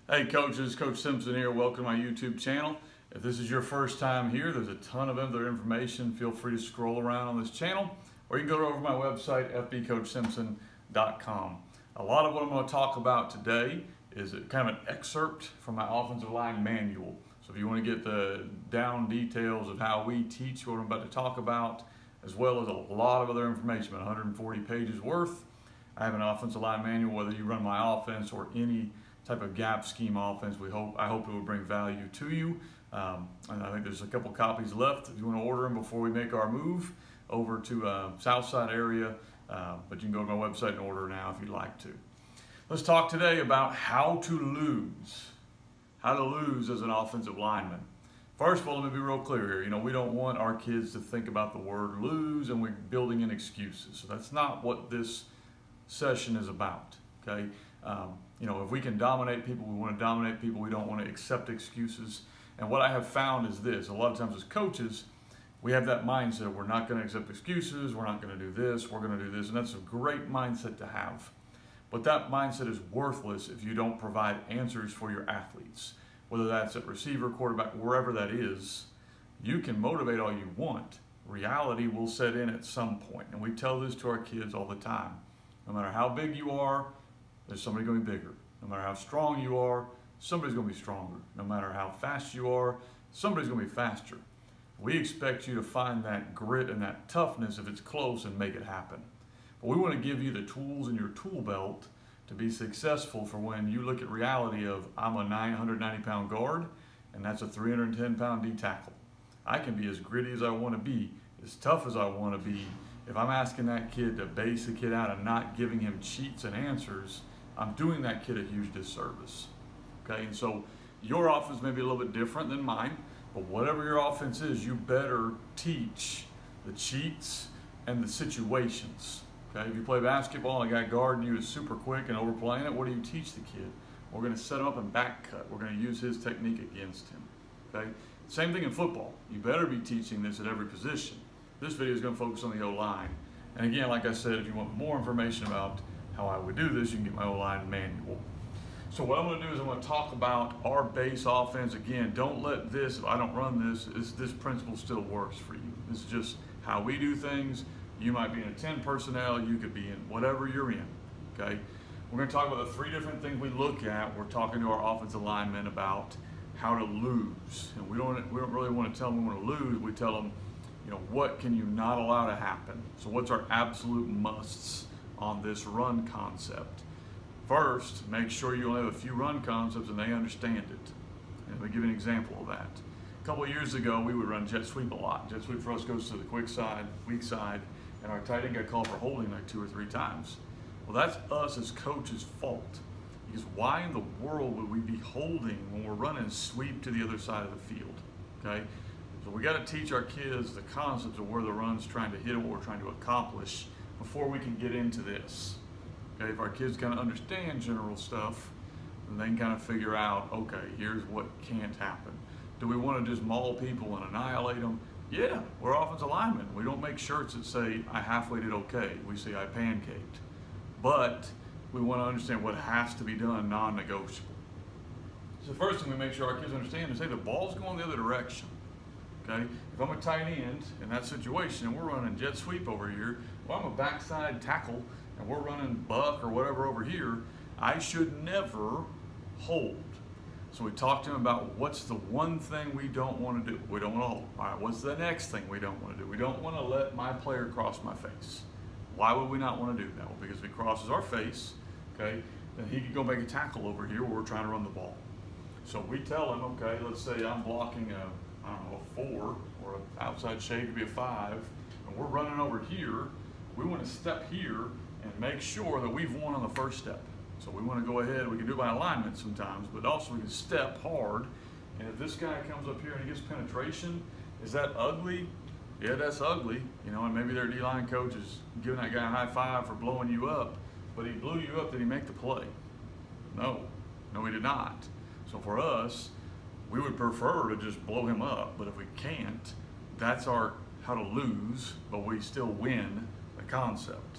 Hey coaches, Coach Simpson here. Welcome to my YouTube channel. If this is your first time here, there's a ton of other information. Feel free to scroll around on this channel, or you can go over to my website, fbcoachsimpson.com. A lot of what I'm going to talk about today is kind of an excerpt from my offensive line manual. So if you want to get the down details of how we teach what I'm about to talk about, as well as a lot of other information, about 140 pages worth, I have an offensive line manual, whether you run my offense or any type of gap scheme offense. I hope it will bring value to you. And I think there's a couple copies left if you want to order them before we make our move over to Southside area. But you can go to my website and order now if you'd like to. Let's talk today about how to lose. How to lose as an offensive lineman. First of all, let me be real clear here. We don't want our kids to think about the word lose and we're building in excuses. So that's not what this session is about, okay? If we can dominate people, we want to dominate people. We don't want to accept excuses. And what I have found is this: a lot of times as coaches, we have that mindset. We're not going to accept excuses. We're not going to do this. We're going to do this. And that's a great mindset to have. But that mindset is worthless if you don't provide answers for your athletes. Whether that's at receiver, quarterback, wherever that is, you can motivate all you want. Reality will set in at some point. And we tell this to our kids all the time. No matter how big you are, there's somebody going to be bigger. No matter how strong you are, somebody's going to be stronger. No matter how fast you are, somebody's going to be faster. We expect you to find that grit and that toughness if it's close and make it happen. But we want to give you the tools in your tool belt to be successful for when you look at reality of, I'm a 990-pound guard and that's a 310-pound D tackle. I can be as gritty as I want to be, as tough as I want to be. If I'm asking that kid to base the kid out and not giving him cheats and answers, I'm doing that kid a huge disservice. Okay, and so your offense may be a little bit different than mine, but whatever your offense is, you better teach the cheats and the situations. Okay, if you play basketball and a guy guarding you is super quick and overplaying it, what do you teach the kid? We're going to set him up and back cut. We're going to use his technique against him. Okay, same thing in football. You better be teaching this at every position. This video is going to focus on the O-line. And again, like I said, if you want more information about how I would do this, you can get my O-line manual. So what I'm going to do is I'm going to talk about our base offense. Again, don't let this, if I don't run this, this principle still works for you. This is just how we do things. You might be in a 10 personnel, you could be in whatever you're in, okay? We're going to talk about the three different things we look at. We're talking to our offensive linemen about how to lose. And we don't really want to tell them we want to lose. We tell them, what can you not allow to happen? So what's our absolute musts on this run concept? First, make sure you only have a few run concepts and they understand it. And let me give you an example of that. A couple of years ago, we would run jet sweep a lot. Jet sweep for us goes to the quick side, weak side, and our tight end got called for holding like 2 or 3 times. Well, that's us as coaches' fault. Because why in the world would we be holding when we're running sweep to the other side of the field? Okay? So we got to teach our kids the concepts of where the run's trying to hit and what we're trying to accomplish before we can get into this. Okay, if our kids kind of understand general stuff, then they can kind of figure out, okay, here's what can't happen. Do we want to just maul people and annihilate them? Yeah, we're offensive linemen. We don't make shirts that say, I halfway did okay. We say, I pancaked. But we want to understand what has to be done non-negotiable. So the first thing we make sure our kids understand is, hey, the ball's going the other direction. Okay, if I'm a tight end in that situation and we're running jet sweep over here, or I'm a backside tackle and we're running buck or whatever over here, I should never hold. So we talk to them about what's the one thing we don't want to do. We don't want to hold. All right, what's the next thing we don't want to do? We don't want to let my player cross my face. Why would we not want to do that? Well, because if he crosses our face, okay, then he could go make a tackle over here where we're trying to run the ball. So we tell him, okay, let's say I'm blocking a 4, or an outside shade could be a 5, and we're running over here. We want to step here and make sure that we've won on the first step. So we want to go ahead, we can do it by alignment sometimes, but also we can step hard. And if this guy comes up here and he gets penetration, is that ugly? Yeah, that's ugly. And maybe their D-line coach is giving that guy a high five for blowing you up, but he blew you up, did he make the play? No, he did not. So for us, we would prefer to just blow him up, but if we can't, that's our how to lose, but we still win the concept.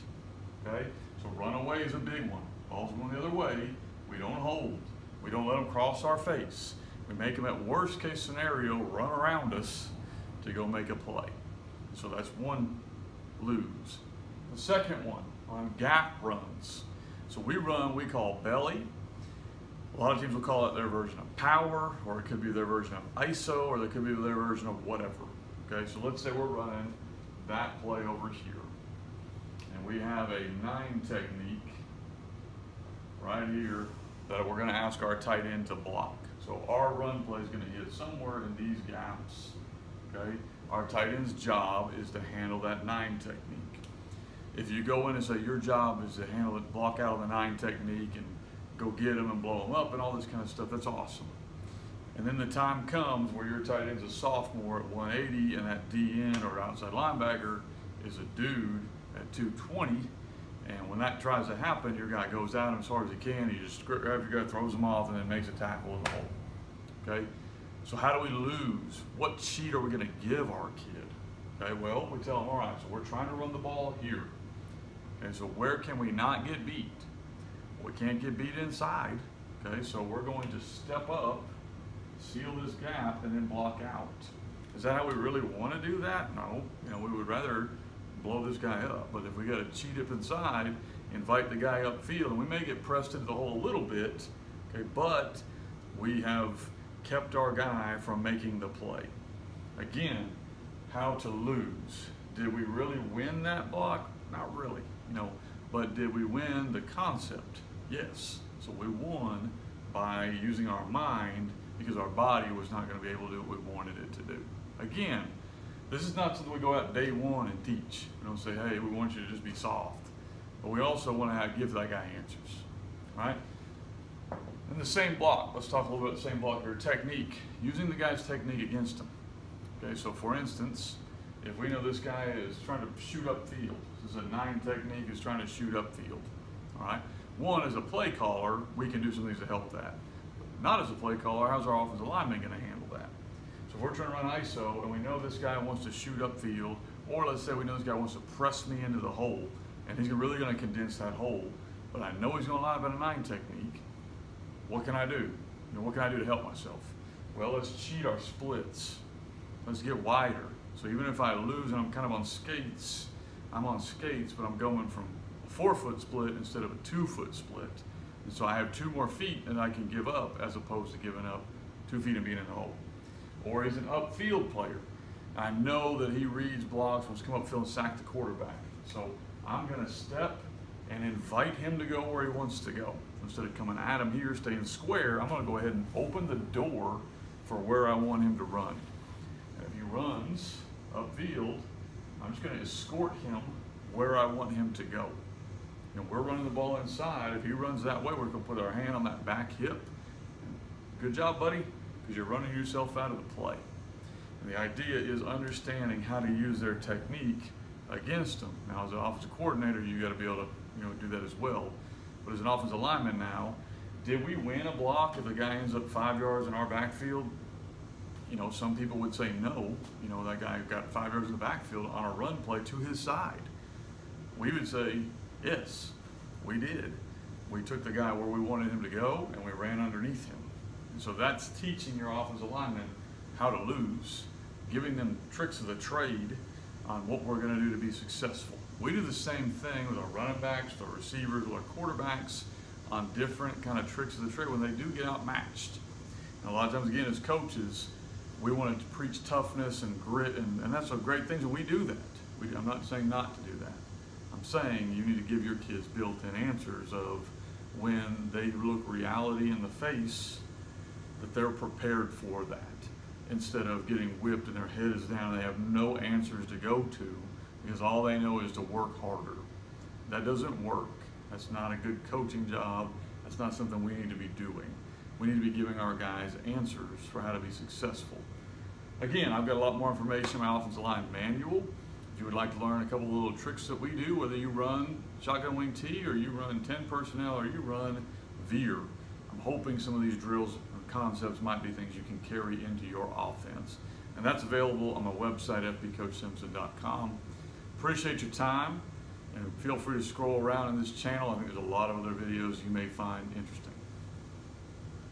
Okay? So run away is a big one. Ball's going the other way. We don't hold. We don't let them cross our face. We make them, at worst case scenario, run around us to go make a play. So that's one lose. The second one, on gap runs. So we run, we call belly. A lot of teams will call it their version of power, or it could be their version of ISO, or it could be their version of whatever. Okay, so let's say we're running that play over here. And we have a 9 technique right here that we're gonna ask our tight end to block. So our run play is gonna hit somewhere in these gaps, okay? Our tight end's job is to handle that 9 technique. If you go in and say your job is to handle it, block out of the 9 technique and go get them and blow them up and all this kind of stuff, that's awesome. And then the time comes where your tight end's a sophomore at 180 and that DN or outside linebacker is a dude at 220. And when that tries to happen, your guy goes at him as hard as he can. He just grabs your guy, throws him off, and then makes a tackle in the hole. Okay? So how do we lose? What cheat are we going to give our kid? Okay, well, we tell them, all right, so we're trying to run the ball here. Okay, so where can we not get beat? We can't get beat inside. Okay, so we're going to step up, seal this gap, and then block out. Is that how we really want to do that? No. You know, we would rather blow this guy up. But if we got to cheat up inside, invite the guy upfield, and we may get pressed into the hole a little bit, okay, but we have kept our guy from making the play. Again, how to lose. Did we really win that block? Not really, you know, but did we win the concept? Yes. So we won by using our mind because our body was not going to be able to do what we wanted it to do. Again, this is not something we go out day one and teach. We don't say, hey, we want you to just be soft. But we also want to give that guy answers, right? And the same block, let's talk a little bit about the same block here, technique, using the guy's technique against him. Okay, so for instance, if we know this guy is trying to shoot upfield, this is a 9 technique, is trying to shoot upfield, all right? One, as a play caller, we can do some things to help that. Not as a play caller, how's our offensive lineman going to handle that? So if we're trying to run ISO and we know this guy wants to shoot upfield, or let's say we know this guy wants to press me into the hole, and he's really going to condense that hole, but I know he's going to line up in a 9 technique, what can I do? You know, what can I do to help myself? Well, let's cheat our splits. Let's get wider. So even if I lose and I'm kind of on skates, I'm on skates, but I'm going from a 4-foot split instead of a 2-foot split. And so I have 2 more feet that I can give up as opposed to giving up 2 feet and being in the hole. Or he's an upfield player. I know that he reads blocks, wants to come upfield and sack the quarterback. So I'm going to step and invite him to go where he wants to go. Instead of coming at him here, staying square, I'm going to go ahead and open the door for where I want him to run. And if he runs upfield, I'm just going to escort him where I want him to go. And we're running the ball inside. If he runs that way, we're going to put our hand on that back hip. Good job, buddy, because you're running yourself out of the play. And the idea is understanding how to use their technique against them. Now, as an offensive coordinator, you got to be able to, do that as well. But as an offensive lineman now, did we win a block if the guy ends up 5 yards in our backfield? Some people would say no. That guy got 5 yards in the backfield on a run play to his side. We would say, yes, we did. We took the guy where we wanted him to go and we ran underneath him. And so that's teaching your offensive linemen how to lose, giving them tricks of the trade on what we're going to do to be successful. We do the same thing with our running backs, with our receivers, with our quarterbacks on different kind of tricks of the trade when they do get outmatched. And a lot of times, again, as coaches, we want to preach toughness and grit, and that's a great thing, and we do that. I'm not saying not to do that. I'm saying you need to give your kids built-in answers of when they look reality in the face, that they're prepared for that, instead of getting whipped and their head is down and they have no answers to go to because all they know is to work harder. That doesn't work. That's not a good coaching job. That's not something we need to be doing. We need to be giving our guys answers for how to be successful. Again, I've got a lot more information in my offensive line manual. If you would like to learn a couple of little tricks that we do, whether you run shotgun wing T or you run 10 personnel or you run veer, I'm hoping some of these drills and concepts might be things you can carry into your offense. And that's available on my website, fbcoachsimpson.com. Appreciate your time, and feel free to scroll around in this channel. I think there's a lot of other videos you may find interesting.